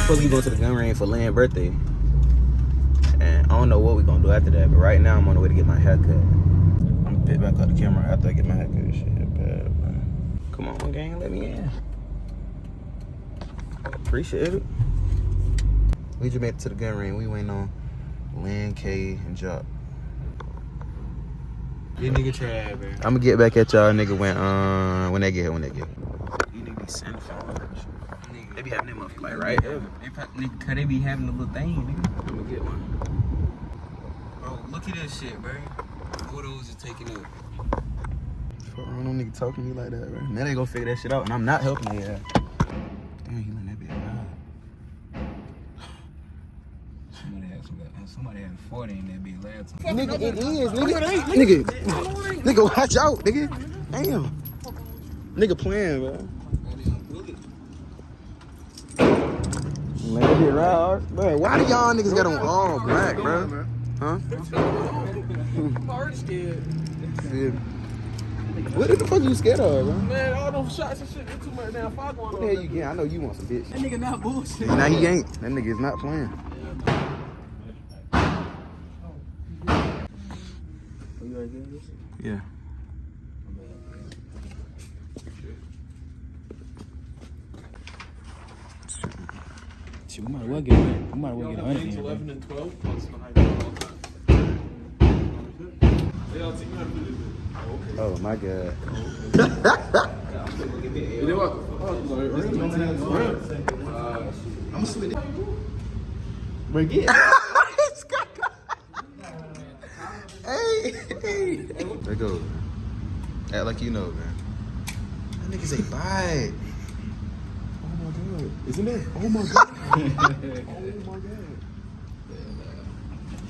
supposed to be going to the gun range for Land's birthday. And I don't know what we're gonna do after that, but right now I'm on the way to get my hair cut. I'm gonna pick back up the camera after I get my hair cut. Shit, bad, man. Come on, gang, let me in. Appreciate it. We just made it to the gun range. We went on Land, K, and Jock. You nigga try, man. I'm gonna get back at y'all nigga when they get here, These niggas be sending phones. They be having them up like right here. Cause they be having a little thing, nigga. I'm gonna get one. Bro, look at this shit, bro. Photos is taking up. Fuck around, no nigga talking to me like that, bro. Now they gonna figure that shit out, and I'm not helping they ass. Damn, he letting that bitch ride. Somebody had 40 in that bitch last time. Nigga, it is, nigga. Nigga, watch out, nigga. Damn. Nigga playing, bro. Let it get right, bro. Why do y'all niggas got on all black, bro? Huh? I'm already scared. What the fuck you scared of, bro? Man, all those shots and shit get too much damn fog going on. What the hell you get? I know you want some bitch. That nigga not bullshit. Nah, he ain't. That nigga is not playing. Yeah. Shit, we might as well get it. We might as well get it. 11 and 12 plus Oh my god. I'm sweet. Bring it. Hey. There go. Act like you know, man. That nigga say bye. Oh my god. Isn't it? Oh my god. Oh my god.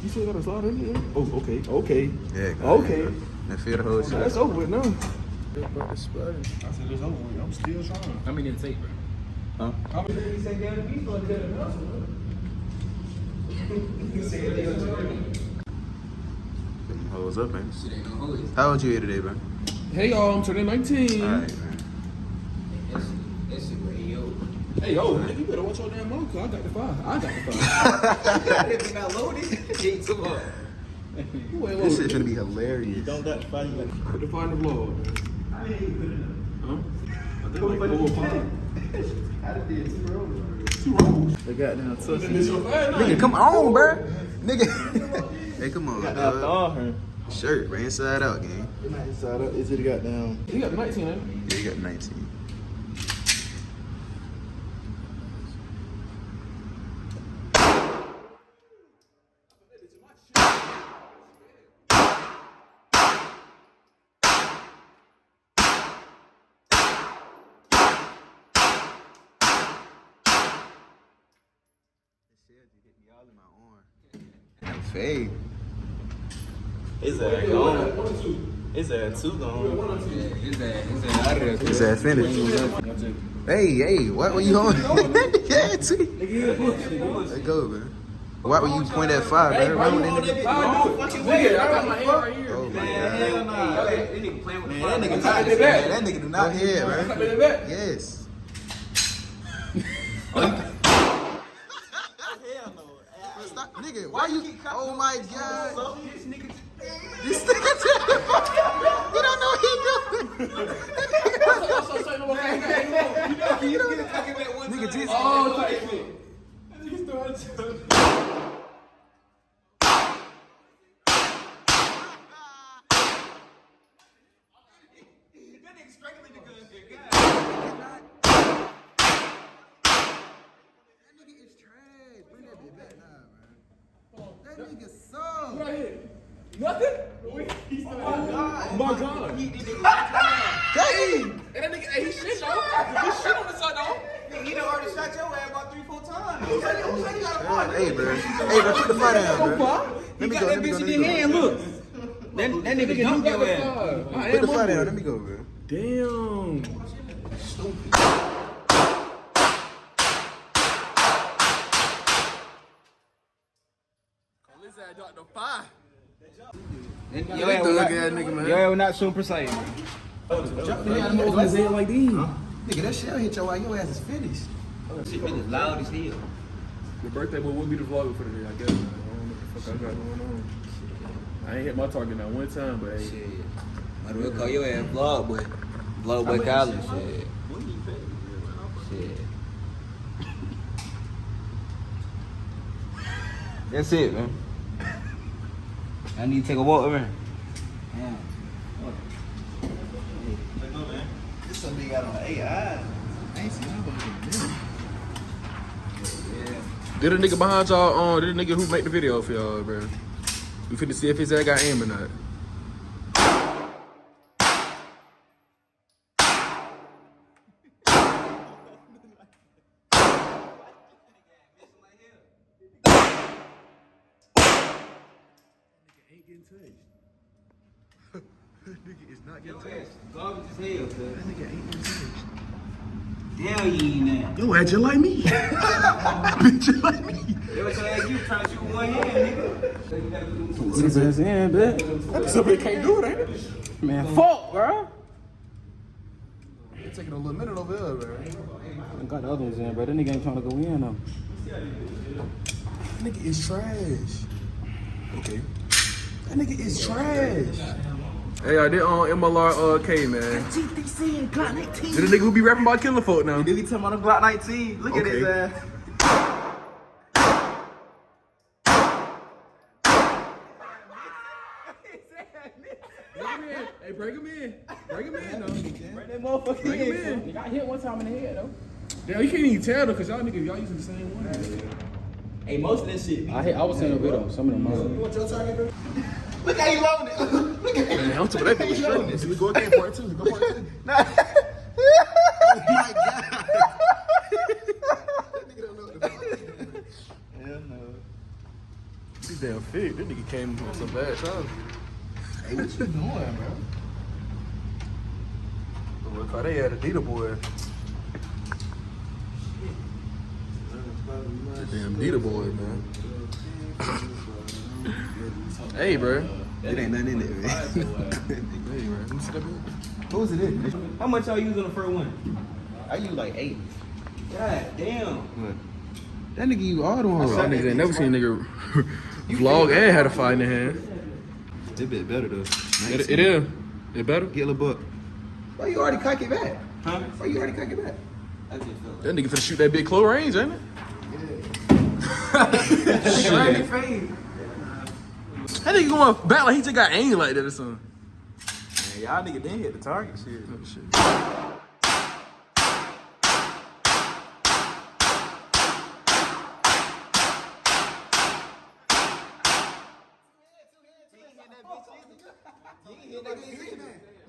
You still got a slide in there? Oh, okay. Yeah, okay. Now feel the whole shit. That's over with now. I said it's over with. I'm still trying. How many did it take, bro? Huh? How many did he say down to me for the announcement? He said they was ready. Them hoes up, man. Shit ain't no hoes. How old you here today, bro? Hey y'all, I'm turning 19. Alright, man. That shit way old. Hey yo, nigga, you better watch your damn mouth, cause I got the 5. If it's not loaded, he ain't too much. This shit gonna be hilarious. Don't got the 5. Put the 5 in the vlog. I didn't even put it in. Huh? I think like 4 or 5. I done did 2 rolls. 2 rolls? They got down to Nigga, come on, bro. Nigga. Hey, come on, dog. Shirt, bro. Inside out, gang. Inside out. Is it got down? He got 19, ain't Yeah, you got 19. Fade. Is that gone? Is that 2 gone? Is that out of there? Is that finished? Hey, what were you on? Yeah, T. Let go, man. Why would you point at 5, man? Why would that nigga? I got my hand right here. Oh my Hell god. nah. That nigga playing with Man, that nigga fire. tied it back. That nigga do not hear, Cut man. it back. Yes. Stop, nigga. Why you? Oh my god. This nigga. This nigga. You don't know what he doing. Nigga just. Oh, tight fit. He's doing it. That nigga sucks. Right here. Nothing? Oh my god. Hey! And that nigga, hey, he shit, though. He shit on the side, though. He done already shot your ass about 3-4 times. Hey, bro, put the fire down, bro. Let me go, let me go, let me go. Look. That nigga dumped your ass. Put the fire down, let me go, bro. Damn. Dr. Fire. Your ass not super precise. Drop the head like these. Nigga, that shit hit your ass is finished. Shit been as loud as hell. The birthday boy would be the vlogger for today, I guess. Man. I don't know what the fuck I got going on. I ain't hit my target not one time, but hey. Shit. Might as well call your ass vlog boy. Vlog boy college. Shit. Shit. That's it, man. I need to take a walk, man. Yeah. This something got on AI. I ain't seen nobody in Did a nigga behind y'all did a nigga who make the video for y'all, bro? We finna see if his ass got aim or not. Ain't getting touched. Nigga is not getting touched. Garbage as hell, cuz. That nigga ain't getting touched. Damn, you ain't that. Yo, act just like me. Bitch, just like me. They was saying you trying to shoot one hand, nigga. Put his ass in, bitch. Somebody can't do it, ain't it? Man, fuck, bro. It's taking a little minute over there, bro. I got the other ones in, bro. That nigga ain't trying to go in, though. That nigga is trash. Okay. That nigga is trash. Hey, I did on MLR man. GTC and Glock 19. Did the nigga who be rapping about killing folk now? Did he tell me on the Glock 19? Look at his ass. Hey, break him in. Break him in, though. Bring that motherfucker Bring him in. in. Got hit one time in the head, though. Damn, you can't even tell, though, because y'all niggas, y'all using the same one. Hey, most of that shit. I was saying a video. Some of them. You want your target, bro? Look how you loading it. Look at Man, I'm talking about that nigga straight. So we go again, part 2. Go part 2. Nah. Oh my God. That nigga don't know what the fuck. Hell no. He's damn fit. That nigga came on some bad time. Hey, what you doing, bro? Look how they had Adidas boy. Damn Adidas boy, man. Hey, bro. It ain't nothing in there, man. Hey, bro. Let me see that bill. What was it in? How much y'all use on the first one? I use like 8. God damn. That nigga you all the ones. Y'all niggas ain't never seen a nigga vlog and had a fight in the hand. It bit better though. It is. It better? Get a buck. Why you already cock it back? Huh? Why you already cock it back? I just felt That nigga finna shoot that big close range, ain't it? right in the face. That nigga going back like he just got aim like that or something. Man, y'all nigga didn't hit the target shit. Oh, shit.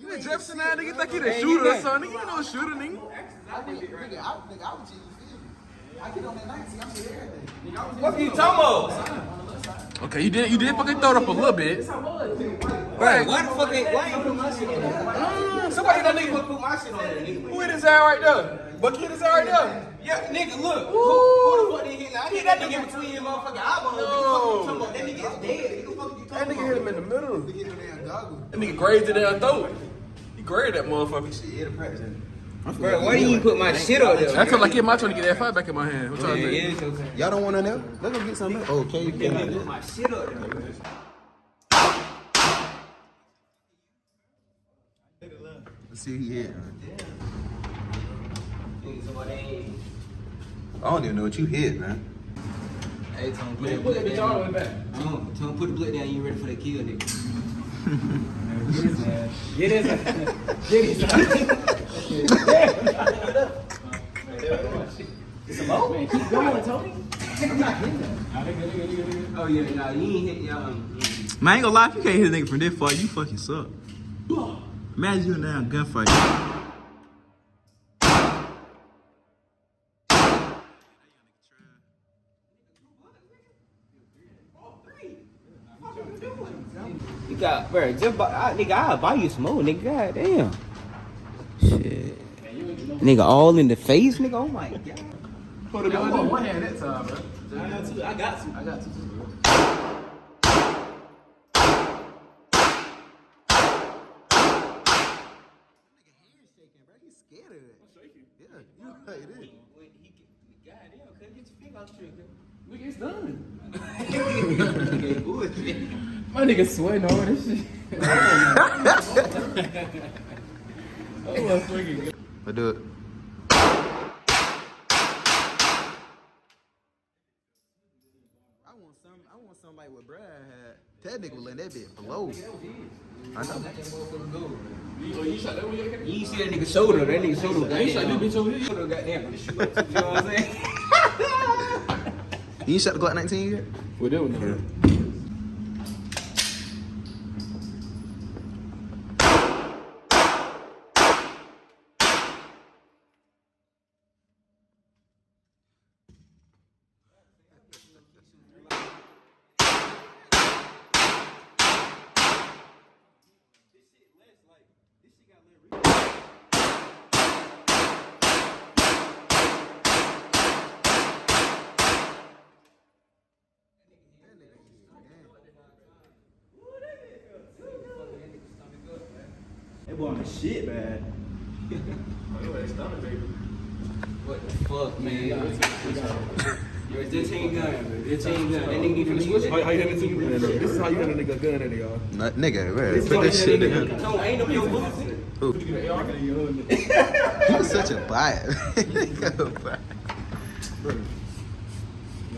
You in Jefferson now, nigga? Think he the shooter or something? Nigga, you ain't no shooter, nigga. I get on that 19, I'm here every day. What are you talking about? Okay, you did fucking throw it up a little bit. Right, why the fuck ain't put my shit on there? Somebody that nigga Put my shit on there, nigga. who hit his ass right there? Bucky hit his ass right there. Yeah, nigga, look. Who the fuck did hit? I hit that nigga between his motherfucking eyeballs. No. That nigga is dead. Nigga, fuck you That talking nigga hit him in the middle. That nigga grazed it down throat. He grazed that motherfucker. Bro, why didn't you put my shit up there? I feel like it my turn to get that fight back in my hand. What y'all Yeah, think? it's okay. Y'all don't want none of that? Let them get something else. Okay, you Put can. my shit up there. Let's see who he hit. Nigga, somebody ain't. I don't even know what you hit, man. Hey, Tom, put that blick down. Tom, put the blick down. You ready for that kill, nigga? Get his ass. Get his ass. It's a low? Man, keep going, Tony. I'm not hitting that. Oh, yeah, nah, you ain't hit y'all. Man, I ain't gonna lie, if you can't hit a nigga from this far, you fucking suck. Imagine you in a damn gunfight. You got, bro, just buy, nigga, I'll buy you some more, nigga. God damn. Shit. Nigga, all in the face, nigga. Oh my god. Put it on one hand that time, bro. I got two. I got two. Scared of it. Yeah, you like it is. God damn, cuz get your finger out the trigger. Nigga, it's done. Nigga, bullshit. My nigga sweating on this shit. Oh my fucking god. Let's do it. I want something like what Brad had. That nigga was letting that bit blow. I know. You shot that one, You ain't see that nigga shoulder. That nigga shoulder got You shot this bitch over here. shoulder goddamn. You know what I'm saying? You ain't shot the Glock 19 yet? Well, that one, no. That boy on the shit, man. What the fuck, man? Yo, it's this ain't gun, man. This ain't gun. That nigga need to switch it. How you handle it? This is how you handle a nigga gun in it, y'all. Nah, nigga, man. Put this shit in. No, ain't no your boots. Who? You get an AR? He was such a bot. Man,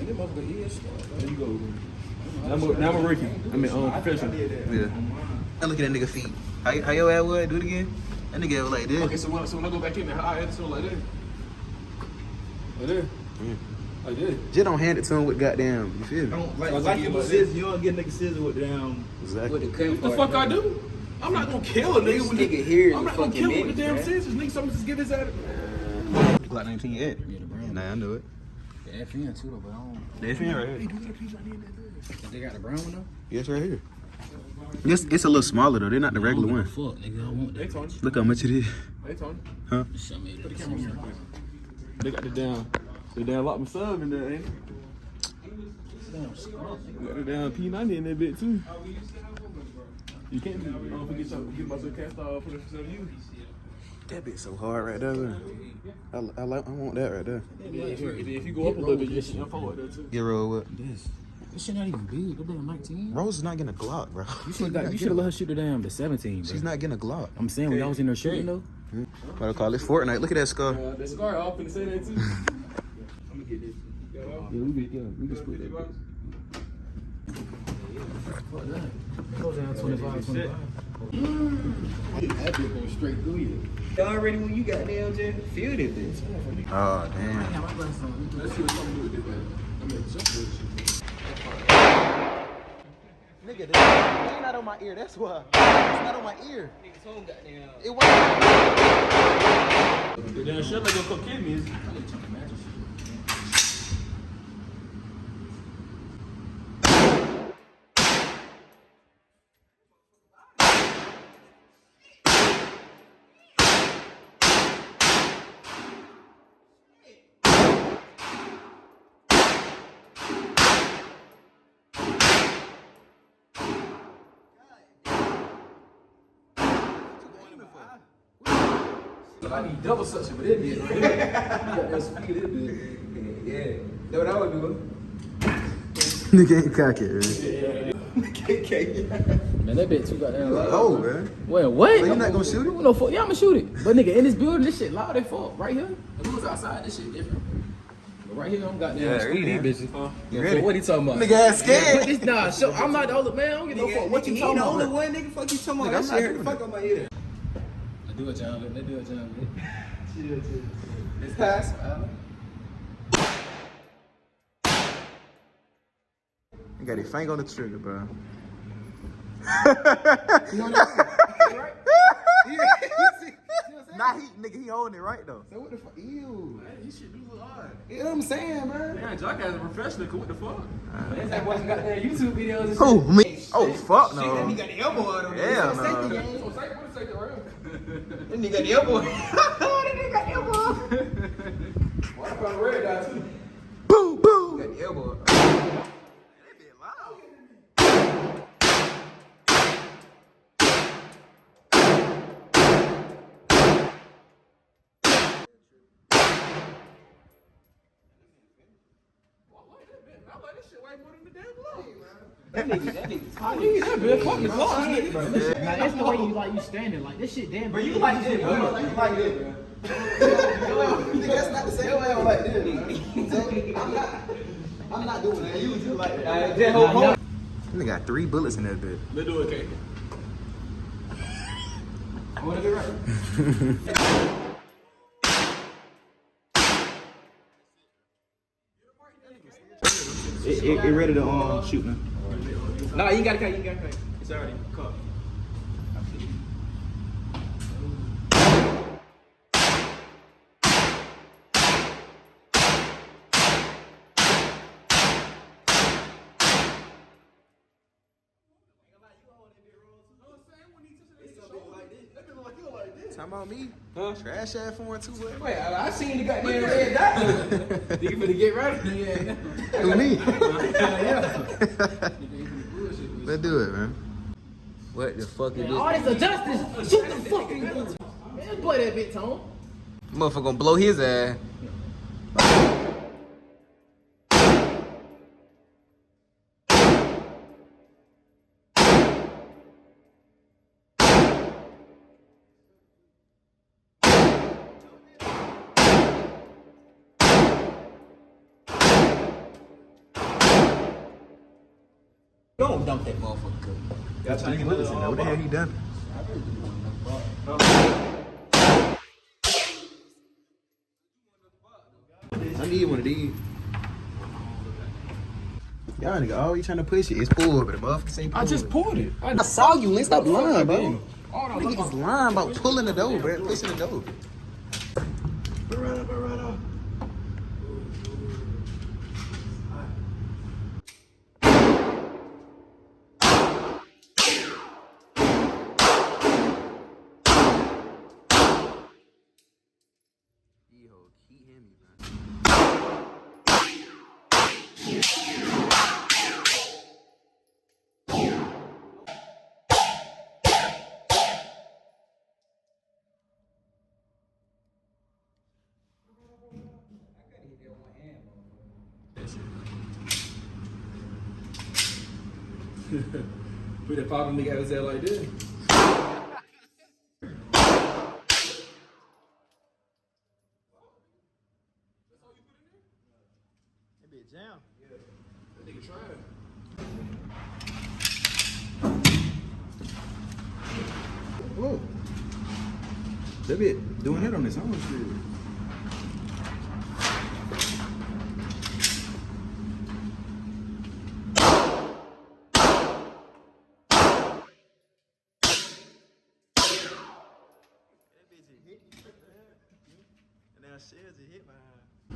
that motherfucker is smart. There you go. Now I'm a rookie. I mean, professional. Yeah. Now look at that nigga feet. How your ass was? Do it again. That nigga was like this. Okay, so when I go back in there, how I had to like that? Like that? Like that? Just don't hand it to him with goddamn, you feel me? Like you with scissors, you don't get nigga scissors with damn. Exactly. With the cutting What the fuck I do? I'm not gonna kill a nigga with This the nigga here is I'm the not gonna fucking kill him with the damn menace, man. scissors. Nigga, something just give his ass. Glock 19 yet? Yeah, the brown. Nah, I knew it. The FN too, though, but I don't. The FN right here. They got the brown one though? Yes, right here. It's a little smaller though. They're not the regular one. Fuck, nigga, I want Hey that. Tony. Look how much it is. Hey Tony. Huh? Show me Put the that. camera on here. They got the damn lock my sub in there, ain't it? Damn, skunk. They got the damn P90 in that bit too. You can't don't forget get myself cast off for the you. That bit's so hard right there. Man. I want that right there. If you go up a little bit, you should unfold there too. Get rolled with. This shit not even big. The damn 19. Rose is not getting a Glock, bro. You should have let her shoot the damn the 17, bro. She's not getting a Glock. I'm saying when y'all was in there shooting though. What I call it Fortnite. Look at that scar. The scar off and say that too. I'm gonna get this. We can split that. Fuck that. Go down 25, 25. That bitch going straight through you. Already when you got down there, feel it, bitch. Oh, damn. Yeah, my glasses on. Let's see what something do with this, man. I mean, just Nigga, they not on my ear. That's why. It's not on my ear. Niggas home got down. It wasn't. the damn shit like gonna come kill me. I need double suction for this bitch right here. You got that speed this bitch. Yeah. That's what I would do. Nigga ain't cocky, man. Man, that bitch too goddamn loud. Oh, man. Well, what? So you not gonna shoot it? No, fuck. Yeah, I'ma shoot it. But nigga, in this building, this shit loud as fuck. Right here. If it was outside, this shit different. But right here, I'm goddamn Yeah, screwing yeah. these bitches. You ready? What he talking about? Nigga ass scared. But this, nah, show, I'm not the only man. I don't get no fuck. What you talking the about? only one nigga fuck you talking about. Nigga, I'm That not shit hurt the doing fuck on my ear. Let's do it, John. Let's do it, John. It's pass. You got his finger on the trigger, bro. Nah, he holding it right though. So what the fuck? Ew. This shit do look odd. You know what I'm saying, man? Man, Jock as a professional, what the fuck? That's that boy got that YouTube videos and shit. Who, me? Oh, fuck He no. got the elbow out on there. Hell It's a no. safety game. What is taking around? That nigga got the elbow. That nigga got the elbow. Why I found a red dot too? Boom, boom. Got the elbow. shit way more than the damn blow. That nigga tight. That bitch fucking close, nigga. Now that's the way you like you standing. Like this shit damn. Bro, you like this, bro. You like this, bro. That's not the same way I'm like this. I'm not doing that. You just like that. They got 3 bullets in that bit. Let's do it, K. I wanna get right. It ready to shoot now. Nah, you gotta cut. It's already cut. Talking about me? Huh? Trash ass for one too, boy. Wait, I seen the goddamn red dot. Nigga finna get ready. Yeah. Who me? Yeah. Let's do it, man. What the fuck is All this? this injustice. Shoot the fucking gun. Man, play that bit, Tone. Motherfucker gonna blow his ass. Don't dump that motherfucker. Got 3 bullets in there. What the hell he done? I need one of these. Y'all nigga always trying to push it. It's pulled, but the motherfuckers ain't pulled. I just pulled it. I saw you. Let's stop lying, bro. Hold on, Niggas lying about pulling the dough, bro. Pushing the dough. Keep him, man. Put that pop nigga out his head like this. That bitch jam. Yeah. That nigga trying. Whoa. That bit doing it on his own shit.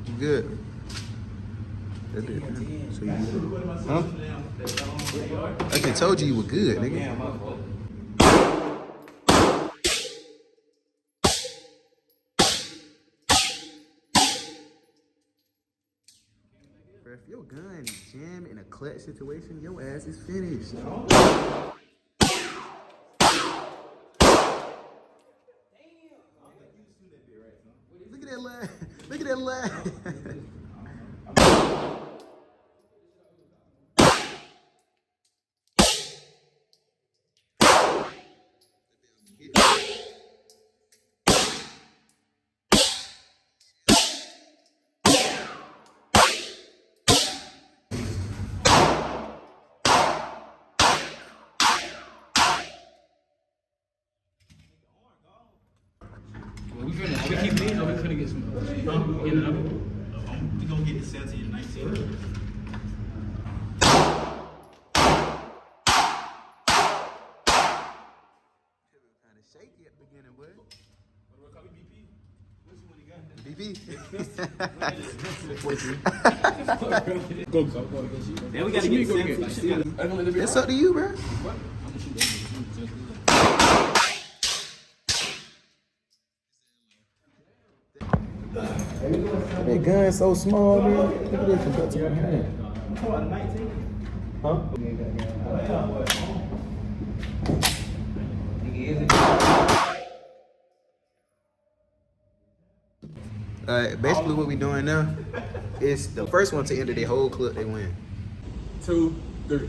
You good? That's it. So you good? Huh? I just told you you were good, nigga. Damn, my fault. Bro, if your gun jam in a clutch situation, your ass is finished. Look at that line. Look at that line. We keep these or we finna get some. We gonna get the 17 and 19. Kind of shaky at the beginning, bud. What do I call it, BP? BP. Go. Then we gotta get the 17. It's up to you, bro. That gun's so small, man. Look at that compared to my hand. Huh? Alright, basically what we doing now is the first one to enter the whole clip, they win. 2, 3.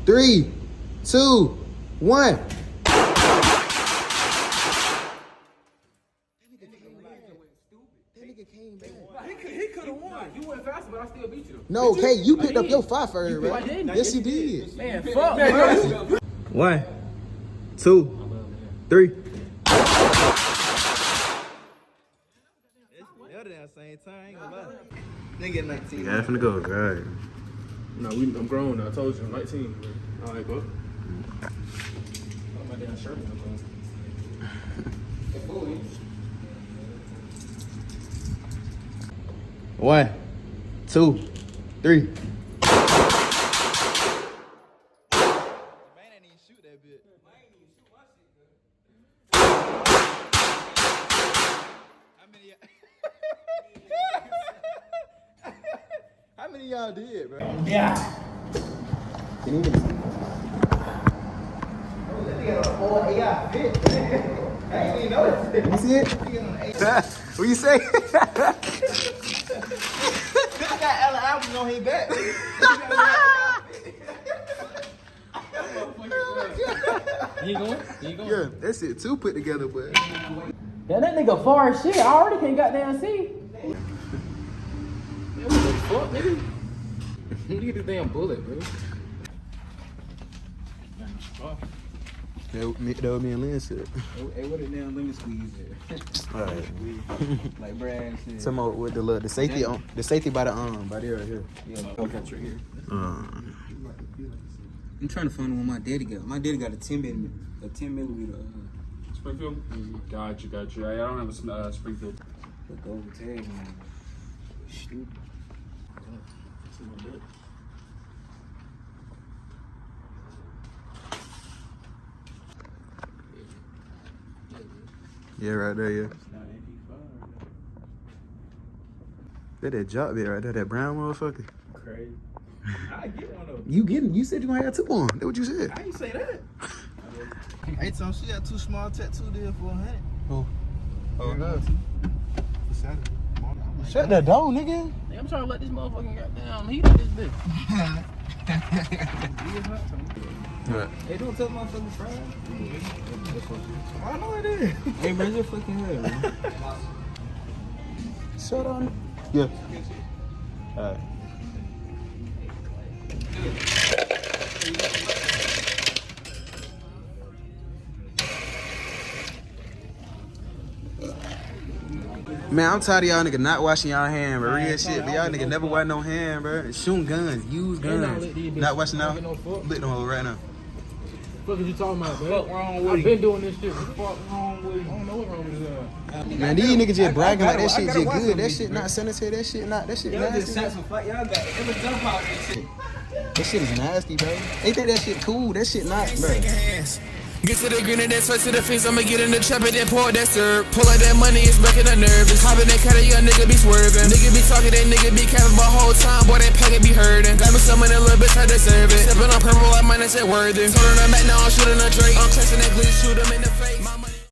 3, 2, 1. He could have won. You went faster, but I still beat you. No, Kay, you picked up your 5 first, bro. I didn't. Yes, you did. Man, fuck, bro. 1, 2, 3. Same time, nigga 19. Yeah, I'm finna go, right. No, I'm grown now. I told you, I'm 19. All right, go. My damn shirt. 1, 2, 3. Man, I didn't even shoot that bit. How many y'all did, bro? Yeah. Can you even see? You see it? What you say? I got Ella albums on his back. You going? Yeah, that's it. 2 put together, but. Yeah, that nigga far as shit. I already can't goddamn see. Man, what the fuck, nigga? You get this damn bullet, bro. That was me and Lynn said. Hey, what a damn lemon squeeze there. Alright. Like Brad said. Some more with the safety on the safety by the by there right here. Yeah, I'll catch right here. I'm trying to find one my daddy got. My daddy got a 10 millimeter. Springfield? Got you. I don't have a Springfield. The gold tag, man. Stupid. Yeah, right there, yeah. That job bit right there, that brown motherfucker. Crazy. I get one of them. You said you gonna have 2 on. That's what you said. I ain't say that. Hey, Tom, she got 2 small tattoo there for 100. Oh. Oh, no. For Saturday. Shut the door, nigga. Hey, I'm trying to let this motherfucking goddamn heat up this bitch. What? Hey, don't tell motherfucking fried. I know it is. Hey, bro, your fucking head, man. Shut on. Yeah. Alright. Man, I'm tired of y'all nigga not washing y'all hand, bro. Real shit, but y'all nigga never wash no hand, bro. Shooting guns, use guns. Not washing out. Lick them hole right now. What the fuck is you talking about, bro? Fuck wrong with I've you? been doing this shit. What the fuck? What's wrong with I don't know what's wrong with his ass. Man, these niggas just bragging like that shit gotta just watch good. them That bitches, shit bro. not sanitary. That shit Y'all just nasty. sent some fight. Y'all got every jump out this shit. That shit is nasty, bro. They think that shit cool. That shit not, bro. Get to the green and then switch to the face. I'ma get in the trap and then pour that syrup. Pull out that money, it's making her nervous. Hopping that cat, a young nigga be swerving. Nigga be talking, that nigga be capping, but whole time, boy, that packet be hurting. Got me some in a little bit, I deserve it. Stepping on purple, I might not say worthy. Told her I'm back now, I'm shooting a Drake. I'm chasing that glitch, shoot him in the face.